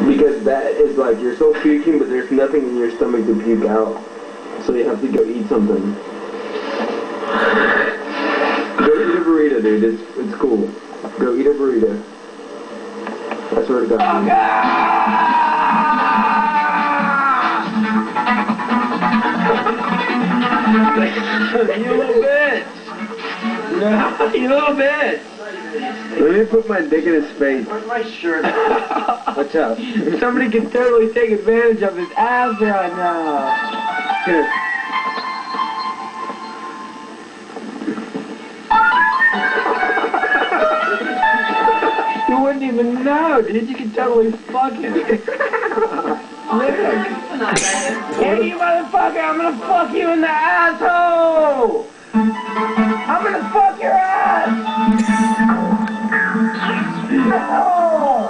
Because that is like, you're still puking, but there's nothing in your stomach to puke out. So you have to go eat something. Go eat a burrito, dude. It's cool. Go eat a burrito. I swear to God. Oh, You little bitch! No, you little bitch! Let me put my dick in his face. Where's my shirt? Watch out. Somebody can totally take advantage of his ass right now. Here. You wouldn't even know, dude. You could totally fuck him. Look. Hey, you motherfucker, I'm gonna fuck you in the asshole! I'm gonna fuck your ass! No!